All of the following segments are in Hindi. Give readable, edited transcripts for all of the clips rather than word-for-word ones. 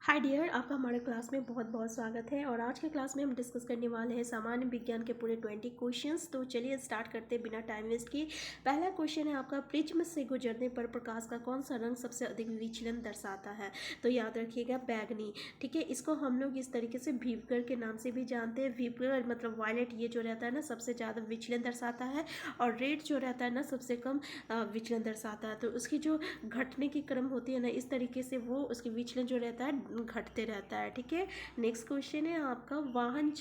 हाय डियर, आपका हमारे क्लास में बहुत बहुत स्वागत है। और आज के क्लास में हम डिस्कस करने वाले हैं सामान्य विज्ञान के पूरे 20 क्वेश्चंस। तो चलिए स्टार्ट करते हैं बिना टाइम वेस्ट किए। पहला क्वेश्चन है आपका, प्रिज्म से गुजरने पर प्रकाश का कौन सा रंग सबसे अधिक विचलन दर्शाता है? तो याद रखिएगा बैगनी। ठीक है, इसको हम लोग इस तरीके से वीवर के नाम से भी जानते हैं। वीवर मतलब वायलेट, ये जो रहता है ना सबसे ज़्यादा विचलन दर्शाता है, और रेड जो रहता है ना सबसे कम विचलन दर्शाता है। तो उसकी जो घटने की क्रम होती है ना, इस तरीके से वो उसकी विचलन जो रहता है घटते रहता है। ठीक है, नेक्स्ट क्वेश्चन है आपका, वाहन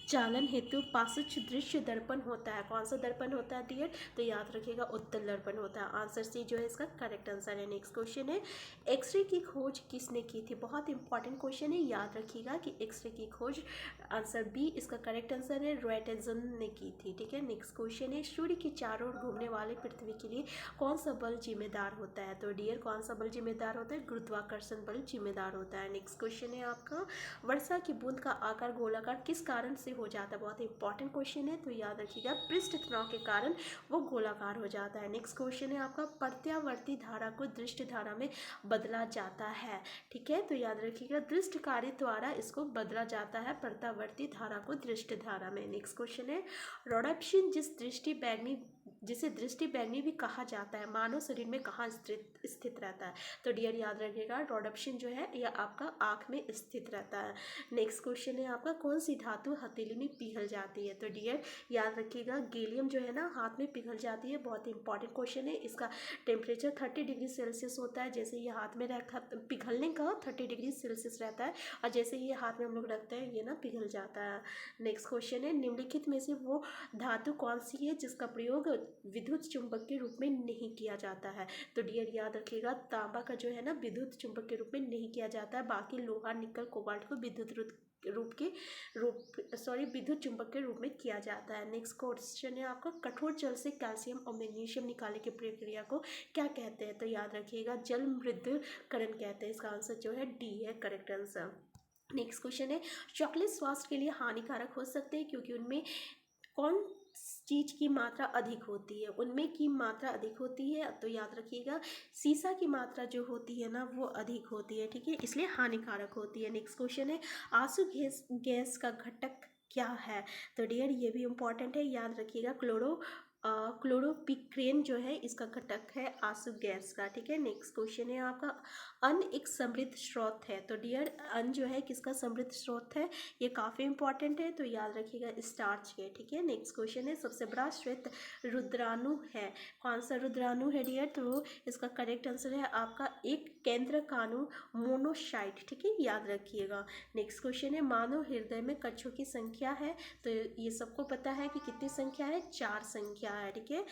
चालन हेतु पार्श्व दृश्य दर्पण होता है। कौन सा दर्पण होता है डियर? तो याद रखिएगा उत्तल दर्पण होता है। आंसर सी जो है इसका करेक्ट आंसर है। नेक्स्ट क्वेश्चन है, एक्सरे की खोज किसने की थी? बहुत इंपॉर्टेंट क्वेश्चन है, याद रखिएगा कि एक्सरे की खोज आंसर बी इसका करेक्ट आंसर है, रॉयटजन ने की थी। ठीक है, नेक्स्ट क्वेश्चन है, सूर्य की चारों ओर घूमने वाले पृथ्वी के लिए कौन सा बल जिम्मेदार होता है? तो डियर कौन सा बल जिम्मेदार होता है? गुरुत्वाकर्षण बल जिम्मेदार होता है। नेक्स्ट क्वेश्चन है आपका, वर्षा की बूंद का आकार गोलाकार किस कारण से हो जाता है? बहुत इंपॉर्टेंट क्वेश्चन है, तो याद रखिएगा पृष्ठ तनाव के कारण वो गोलाकार हो जाता है। नेक्स्ट क्वेश्चन है आपका, प्रत्यावर्ती धारा को दृष्ट धारा में बदला जाता है। ठीक है, तो याद रखिएगा दृष्ट कार्य द्वारा इसको बदला जाता है, प्रत्यावर्ती धारा को दृष्ट धारा में। नेक्स्ट क्वेश्चन है, रोडप्शिन जिसे दृष्टि बैंगनी भी कहा जाता है, मानव शरीर में कहाँ स्थित रहता है? तो डियर याद रखिएगा रोडप्शिन जो है यह आपका आँख में स्थित रहता है। नेक्स्ट क्वेश्चन है आपका, कौन सी धातु हथेली में पिघल जाती है? तो डियर याद रखिएगा गैलियम जो है ना हाथ में पिघल जाती है। बहुत इंपॉर्टेंट क्वेश्चन है, इसका टेम्परेचर 30 डिग्री सेल्सियस होता है। जैसे ये हाथ में रखा, पिघलने का 30 डिग्री सेल्सियस रहता है, और जैसे ये हाथ में हम लोग रखते हैं ये ना पिघल जाता है। नेक्स्ट क्वेश्चन है, निम्नलिखित में से वो धातु कौन सी है जिसका प्रयोग विद्युत चुंबक के रूप में नहीं किया जाता है? तो डियर याद रखिएगा तांबा का जो है ना विद्युत चुंबक के रूप में नहीं किया जाता है, बाकी लोहा निकल कोबाल्ट को विद्युत चुंबक के रूप में किया जाता है। नेक्स्ट क्वेश्चन है आपका, कठोर जल से कैल्शियम और मैग्नीशियम निकालने की प्रक्रिया को क्या कहते हैं? तो याद रखिएगा जल मृदुकरण कहते हैं। इसका आंसर जो है डी है करेक्ट आंसर। नेक्स्ट क्वेश्चन है, चॉकलेट स्वास्थ्य के लिए हानिकारक हो सकते हैं क्योंकि उनमें कौन चीज की मात्रा अधिक होती है? उनमें की मात्रा अधिक होती है, तो याद रखिएगा सीसा की मात्रा जो होती है ना वो अधिक होती है। ठीक है, इसलिए हानिकारक होती है। नेक्स्ट क्वेश्चन है, आंसू गैस का घटक क्या है? तो डियर ये भी इंपॉर्टेंट है, याद रखिएगा क्लोरोपिक्रेन जो है इसका घटक है आंसू गैस का। ठीक है, नेक्स्ट क्वेश्चन है आपका, अन्न एक समृद्ध स्रोत है। तो डियर अन्न जो है किसका समृद्ध स्रोत है? ये काफ़ी इंपॉर्टेंट है, तो याद रखिएगा स्टार्च के। ठीक है, नेक्स्ट क्वेश्चन है, सबसे बड़ा श्वेत रुद्राणु है। कौन सा रुद्राणु है डियर? तो इसका करेक्ट आंसर है आपका एक केंद्रकाणु मोनोसाइट। ठीक है, याद रखिएगा। नेक्स्ट क्वेश्चन है, मानव हृदय में कक्षों की संख्या है। तो ये सबको पता है कि कितनी संख्या है? 4 संख्या है। ठीक है,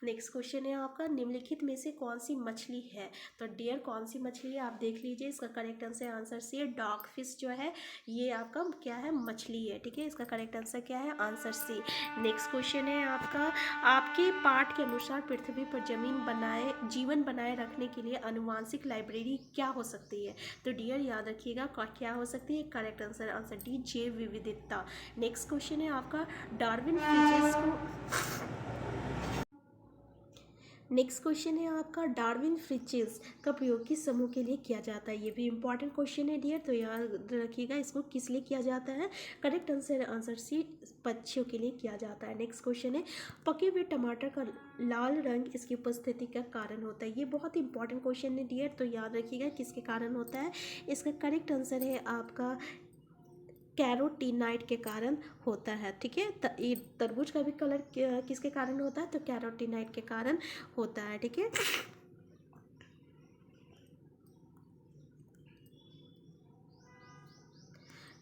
नेक्स्ट क्वेश्चन है आपका, निम्नलिखित में से कौन सी मछली है? तो डियर कौन सी मछली है आप देख लीजिए। इसका करेक्ट आंसर सी है, डॉग फिश जो है ये आपका क्या है? मछली है। ठीक है, इसका करेक्ट आंसर क्या है? Answer C. नेक्स्ट क्वेश्चन है आपका, आपके पाठ के अनुसार पृथ्वी पर जीवन बनाए रखने के लिए आनुवांशिक लाइब्रेरी क्या हो सकती है? तो डियर याद रखिएगा क्या हो सकती है? करेक्ट आंसर डी, जैव विविधता। नेक्स्ट क्वेश्चन है आपका, डार्विन फीचर्स को नेक्स्ट क्वेश्चन है आपका, डार्विन फ्रिचेस का प्रयोग किस समूह के लिए किया जाता है? ये भी इंपॉर्टेंट क्वेश्चन है डियर, तो याद रखिएगा इसको किस लिए किया जाता है? करेक्ट आंसर सी, पक्षियों के लिए किया जाता है। नेक्स्ट क्वेश्चन है, पके हुए टमाटर का लाल रंग इसकी उपस्थिति का कारण होता है। ये बहुत इंपॉर्टेंट क्वेश्चन है डियर, तो याद रखिएगा किसके कारण होता है? इसका करेक्ट आंसर है आपका कैरोटीनाइड के कारण होता है। ठीक है, ये तरबूज का भी कलर किसके कारण होता है? तो कैरोटीनाइड के कारण होता है। ठीक है,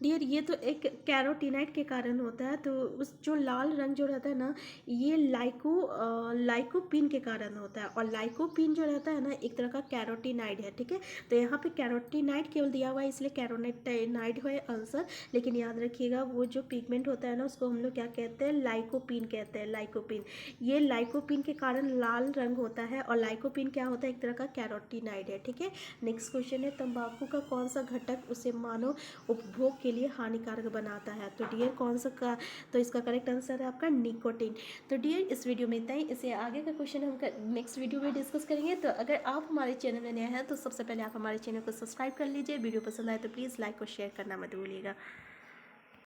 डियर ये तो एक कैरोटीनाइड के कारण होता है। तो उस जो लाल रंग जो रहता है ना ये लाइकोपीन के कारण होता है, और लाइकोपीन जो रहता है ना एक तरह का कैरोटीनाइड है। ठीक है, तो यहाँ पे कैरोटीनाइड केवल दिया हुआ है इसलिए कैरोटीनाइड है आंसर, लेकिन याद रखिएगा वो जो पिगमेंट होता है ना उसको हम लोग क्या कहते हैं? लाइकोपीन कहते हैं। लाइकोपीन, ये लाइकोपीन के कारण लाल रंग होता है, और लाइकोपीन क्या होता है? एक तरह का कैरोटीनाइड है। ठीक है, नेक्स्ट क्वेश्चन है, तंबाकू का कौन सा घटक उसे मानव उपभोग के लिए हानिकारक बनाता है। तो डियर कौन सा का, तो इसका करेक्ट आंसर है आपका निकोटिन। तो डियर इस वीडियो में इतना ही, इसे आगे का क्वेश्चन हम नेक्स्ट वीडियो में डिस्कस करेंगे। तो अगर आप हमारे चैनल में नए हैं तो सबसे पहले आप हमारे चैनल को सब्सक्राइब कर लीजिए। वीडियो पसंद आए तो प्लीज़ लाइक और शेयर करना मत भूलिएगा।